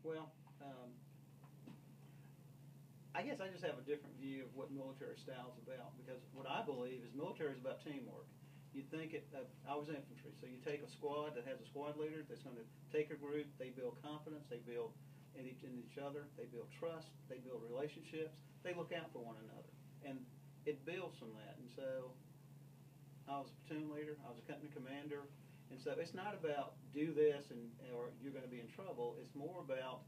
Well, I guess I just have a different view of what military style is about, because what I believe is military is about teamwork. You think I was infantry, so you take a squad that has a squad leader that's going to take a group, they build confidence, they build in each other, they build trust, they build relationships, they look out for one another. And it builds from that. And so I was a platoon leader, I was a company commander, and so it's not about do this or you're going to be in trouble. It's more about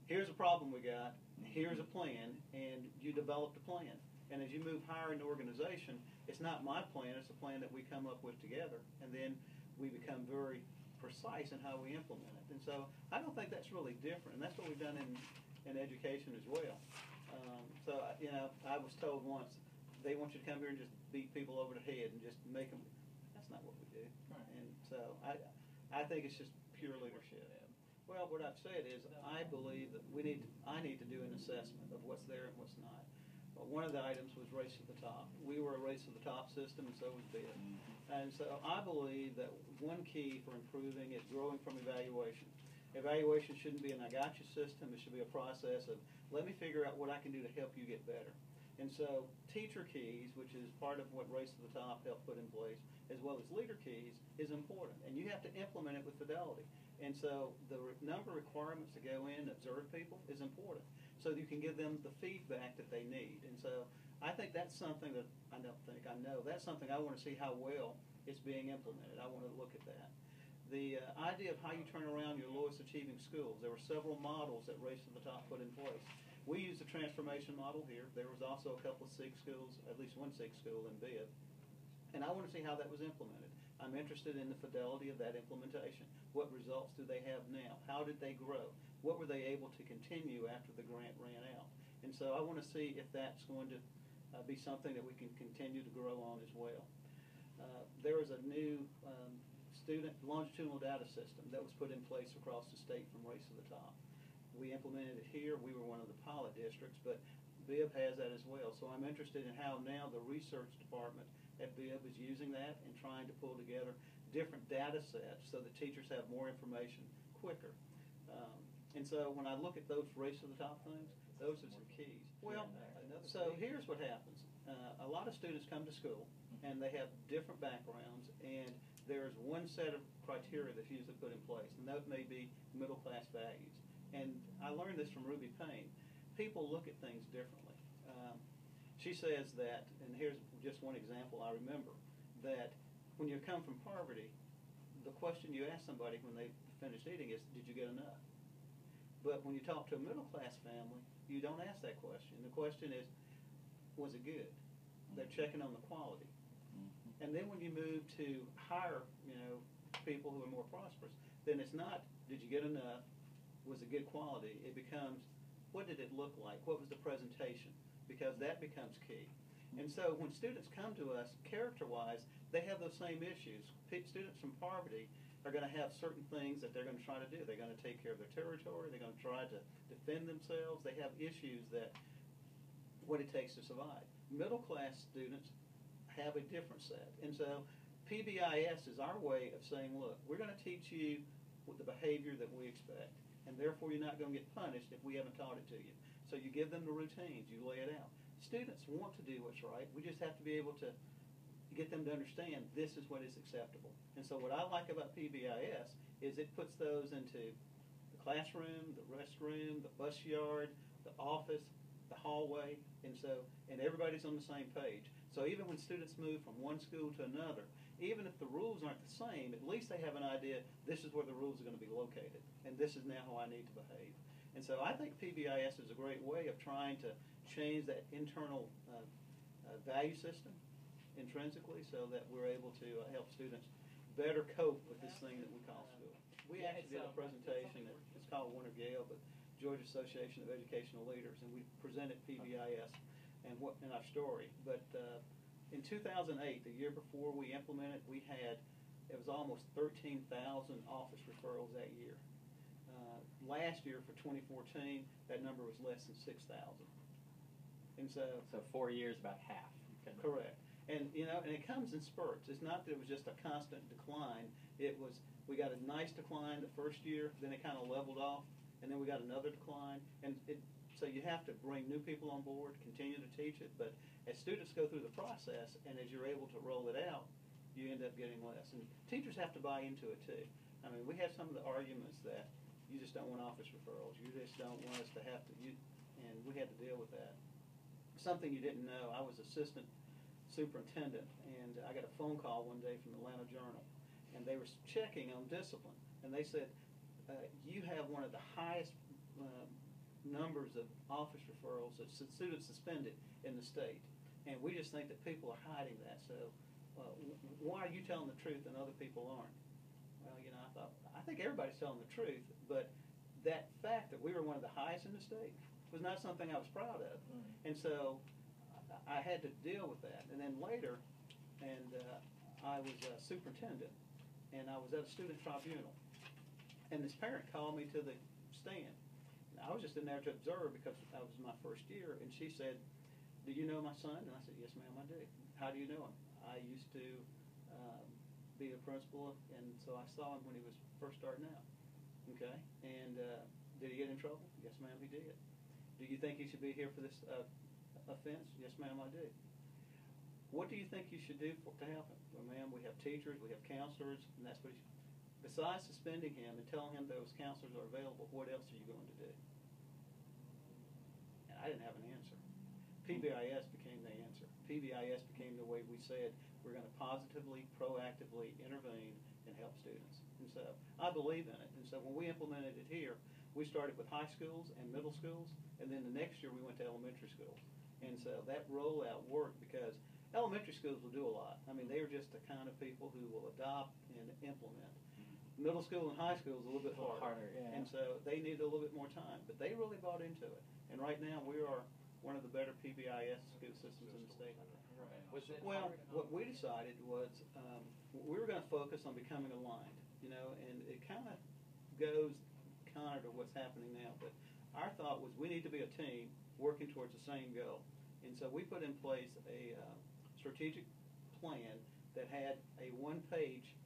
here's a problem we got, here's a plan, and you developed a plan. And as you move higher in the organization, it's not my plan, it's a plan that we come up with together. And then we become very precise in how we implement it. And so I don't think that's really different, and that's what we've done in education as well. I was told once, they want you to come here and just beat people over the head and just make them. That's not what we do. Right. And so I think it's just pure leadership. Well, what I've said is I believe that I need to do an assessment of what's there and what's not. Well, one of the items was race to the top. We were a race to the top system, and so was Bibb. Mm-hmm. And so I believe that one key for improving is growing from evaluation. Evaluation shouldn't be an I got you system. It should be a process of let me figure out what I can do to help you get better. And so teacher keys, which is part of what Race to the Top helped put in place, as well as leader keys, is important. And you have to implement it with fidelity. And so the number of requirements to go in and observe people is important, so that you can give them the feedback that they need. And so I think that's something that I know. That's something I want to see how well it's being implemented. I want to look at that. The idea of how you turn around your lowest achieving schools. There were several models that Race to the Top put in place. We used the transformation model here. There was also a couple of SIG schools, at least one SIG school in Bibb. And I want to see how that was implemented. I'm interested in the fidelity of that implementation. What results do they have now? How did they grow? What were they able to continue after the grant ran out? And so I want to see if that's going to be something that we can continue to grow on as well. There was a new student longitudinal data system that was put in place across the state from Race to the Top. We implemented it here. We were one of the pilot districts, but Bibb has that as well. So I'm interested in how now the research department at Bibb is using that and trying to pull together different data sets so that teachers have more information quicker. And so when I look at those Race to the Top things, those are some keys. Well, so here's what happens. A lot of students come to school, and they have different backgrounds, and there's one set of criteria that's usually put in place, and that may be middle-class values. And I learned this from Ruby Payne. People look at things differently. She says that, and here's just one example I remember, that when you come from poverty, the question you ask somebody when they finish eating is, did you get enough? But when you talk to a middle-class family, you don't ask that question. The question is, was it good? They're checking on the quality. Mm-hmm. And then when you move to higher, people who are more prosperous, then it's not, did you get enough? Was it good quality? It becomes, what did it look like? What was the presentation? Because that becomes key. And so when students come to us, character-wise, they have those same issues. Students from poverty are going to have certain things that they're going to try to do. They're going to take care of their territory. They're going to try to defend themselves. They have issues that, what it takes to survive. Middle-class students have a different set. And so PBIS is our way of saying, look, we're going to teach you the behavior that we expect. And therefore you're not going to get punished if we haven't taught it to you. So you give them the routines, you lay it out. Students want to do what's right. We just have to be able to get them to understand this is what is acceptable. And so what I like about PBIS is it puts those into the classroom, the restroom, the bus yard, the office, the hallway, and everybody's on the same page. So even when students move from one school to another, even if the rules aren't the same, at least they have an idea, this is where the rules are going to be located, and this is now how I need to behave. And so I think PBIS is a great way of trying to change that internal value system intrinsically so that we're able to help students better cope with this thing that we call school. We actually did a presentation, it's called Winter Gale, but Georgia Association of Educational Leaders, and we presented PBIS and our story. But in 2008, the year before we implemented, it was almost 13,000 office referrals that year. Last year, for 2014, that number was less than 6,000. And so 4 years, about half. Correct. And and it comes in spurts. It's not that it was just a constant decline. We got a nice decline the first year, then it kind of leveled off, and then we got another decline, and so you have to bring new people on board, continue to teach it, but as students go through the process and as you're able to roll it out, you end up getting less. And teachers have to buy into it too. I mean, we have some of the arguments that you just don't want office referrals, you just don't want us to have to, and we had to deal with that. Something you didn't know, I was assistant superintendent, and I got a phone call one day from the Atlanta Journal, and they were checking on discipline, and they said, you have one of the highest numbers of office referrals of students suspended in the state, and we just think that people are hiding that. So why are you telling the truth and other people aren't? Well, you know, I think everybody's telling the truth, but that fact that we were one of the highest in the state was not something I was proud of, and so I had to deal with that. And then later, I was a superintendent, and I was at a student tribunal, and this parent called me to the stand. I was just in there to observe because that was my first year, and she said, "Do you know my son?" And I said, "Yes, ma'am, I do." "How do you know him?" "I used to be the principal, and so I saw him when he was first starting out." "Okay, and did he get in trouble?" "Yes, ma'am, he did." "Do you think he should be here for this offense?" "Yes, ma'am, I do." "What do you think you should do to help him?" "Well, ma'am, we have teachers, we have counselors, and that's what besides suspending him and telling him those counselors are available, what else are you going to do?" And I didn't have an answer. PBIS became the answer. PBIS became the way we said we're going to positively, proactively intervene and help students. And so I believe in it. And so when we implemented it here, we started with high schools and middle schools, and then the next year we went to elementary schools. And so that rollout worked because elementary schools will do a lot. I mean, they are just the kind of people who will adopt and implement. Middle school and high school is a little bit harder, yeah. And so they need a little bit more time. But they really bought into it. And right now we are one of the better PBIS school systems in the state. Right. Well, what we decided was we were going to focus on becoming aligned, you know, and it kind of goes counter to what's happening now. But our thought was we need to be a team working towards the same goal. And so we put in place a strategic plan that had a one-page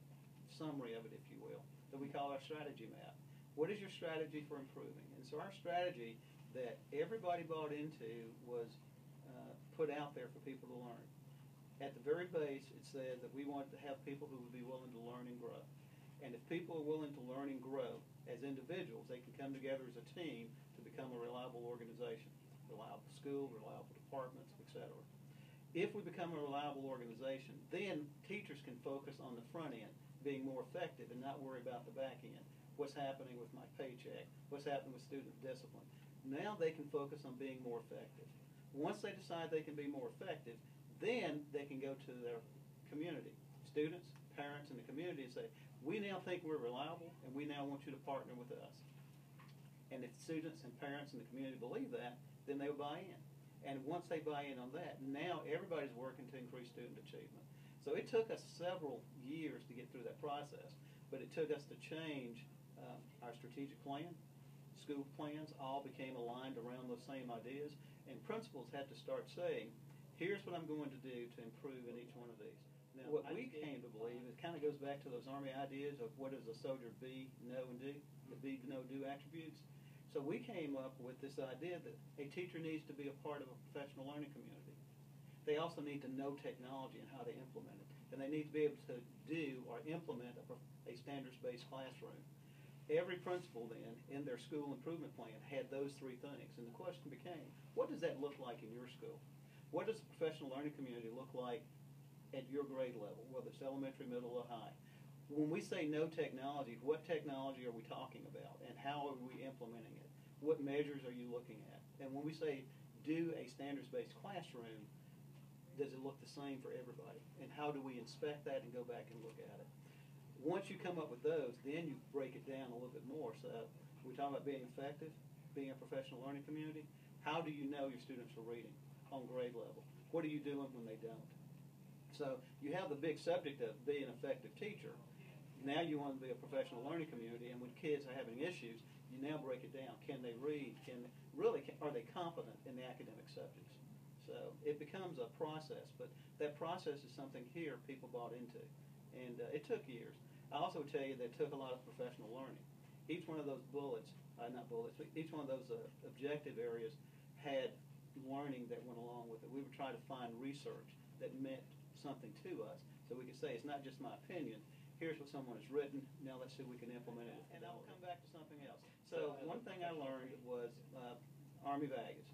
summary of it, if you will, that we call our strategy map. What is your strategy for improving? And so our strategy that everybody bought into was put out there for people to learn. At the very base, it said that we wanted to have people who would be willing to learn and grow. And if people are willing to learn and grow as individuals, they can come together as a team to become a reliable organization, reliable school, reliable departments, etc. If we become a reliable organization, then teachers can focus on the front end, being more effective and not worry about the back end. What's happening with my paycheck? What's happening with student discipline? Now they can focus on being more effective. Once they decide they can be more effective, then they can go to their community, students, parents, and the community and say, we now think we're reliable and we now want you to partner with us. And if students and parents in the community believe that, then they'll buy in. And once they buy in on that, now everybody's working to increase student achievement. So it took us several years to get through that process, but it took us to change our strategic plan. School plans all became aligned around those same ideas, and principals had to start saying, here's what I'm going to do to improve in each one of these. Now, what we came to believe, it kind of goes back to those Army ideas of what does a soldier be, know, and do, the be, know, do attributes. So we came up with this idea that a teacher needs to be a part of a professional learning community. They also need to know technology and how to implement it. And they need to be able to do or implement a standards-based classroom. Every principal then, in their school improvement plan, had those three things. And the question became, what does that look like in your school? What does the professional learning community look like at your grade level, whether it's elementary, middle, or high? When we say no technology, what technology are we talking about, and how are we implementing it? What measures are you looking at? And when we say do a standards-based classroom, does it look the same for everybody? And how do we inspect that and go back and look at it? Once you come up with those, then you break it down a little bit more. So we're talking about being effective, being a professional learning community. How do you know your students are reading on grade level? What are you doing when they don't? So you have the big subject of being an effective teacher. Now you want to be a professional learning community, and when kids are having issues, you now break it down. Can they read? Are they competent in the academic subjects? So it becomes a process, but that process is something here people bought into, and it took years. I also tell you that it took a lot of professional learning. Each one of those bullets not bullets, but each one of those objective areas had learning that went along with it. We would try to find research that meant something to us, so we could say it's not just my opinion. Here's what someone has written. Now let's see if we can implement it. And I'll come back to something else. So one thing I learned was Army values,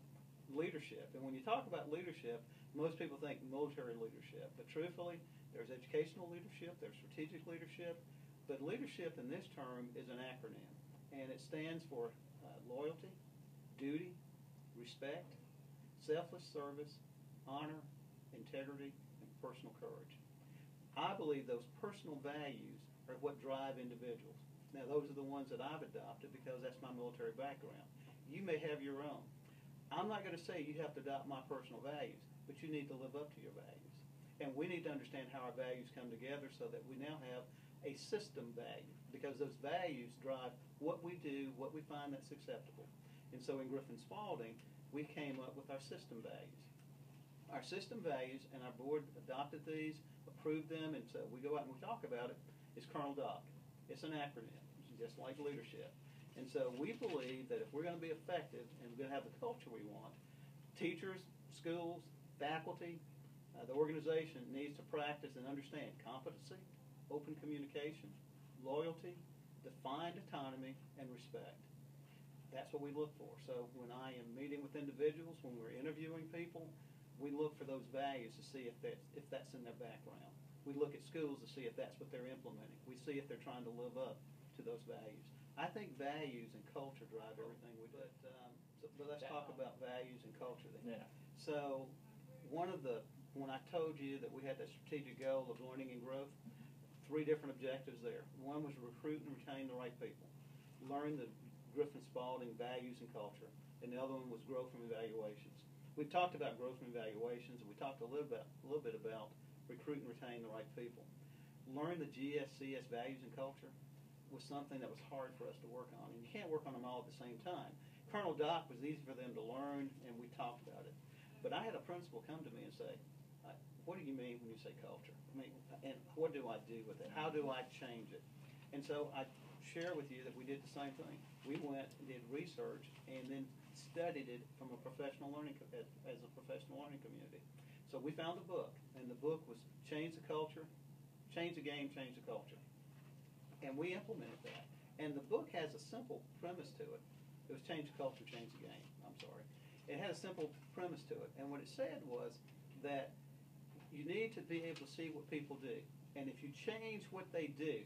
leadership. And when you talk about leadership, most people think military leadership. But truthfully, there's educational leadership, there's strategic leadership. But leadership in this term is an acronym. And it stands for loyalty, duty, respect, selfless service, honor, integrity, and personal courage. I believe those personal values are what drive individuals. Now, those are the ones that I've adopted because that's my military background. You may have your own. I'm not going to say you have to adopt my personal values, but you need to live up to your values. And we need to understand how our values come together so that we now have a system value, because those values drive what we do, what we find that's acceptable. And so in Griffin Spalding, we came up with our system values. Our system values, and our board adopted these, approved them, and so we go out and we talk about it, is Colonel Doc. It's an acronym, just like leadership. And so we believe that if we're going to be effective and we're going to have the culture we want, teachers, schools, faculty, the organization needs to practice and understand competency, open communication, loyalty, defined autonomy, and respect. That's what we look for. So when I am meeting with individuals, when we're interviewing people, we look for those values to see if that's in their background. We look at schools to see if that's what they're implementing. We see if they're trying to live up to those values. I think values and culture drive everything we do. But let's talk about values and culture then. Yeah. So when I told you that we had that strategic goal of learning and growth, 3 different objectives there. One was recruit and retain the right people. Learn the Griffin Spalding values and culture. And the other one was growth from evaluations. We've talked about growth from evaluations, and we talked a little bit about recruit and retain the right people. Learn the GSCS values and culture was something that was hard for us to work on, and you can't work on them all at the same time. Colonel Doc was easy for them to learn, and we talked about it. But I had a principal come to me and say, what do you mean when you say culture? I mean, and what do I do with it? How do I change it? And so I share with you that we did the same thing. We went and did research and then studied it from a professional learning as a professional learning community. So we found a book, and the book was Change the Culture, Change the Game, Change the Culture. And we implemented that. And the book has a simple premise to it. It was change the culture, change the game. I'm sorry. It had a simple premise to it. And what it said was that you need to be able to see what people do. And if you change what they do,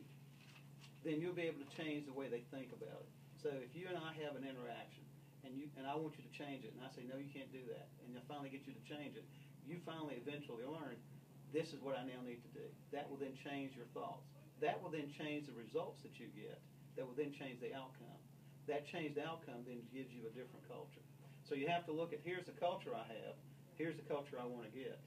then you'll be able to change the way they think about it. So if you and I have an interaction, and I want you to change it, and I say, no, you can't do that, and I finally get you to change it, you finally eventually learn, this is what I now need to do. That will then change your thoughts. That will then change the results that you get. That will then change the outcome. That changed outcome then gives you a different culture. So you have to look at, here's the culture I have, here's the culture I want to get.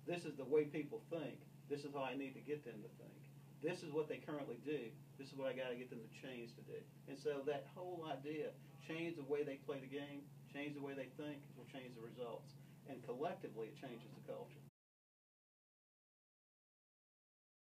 This is the way people think. This is how I need to get them to think. This is what they currently do. This is what I got to get them to change to do. And so that whole idea, change the way they play the game, change the way they think, will change the results. And collectively, it changes the culture.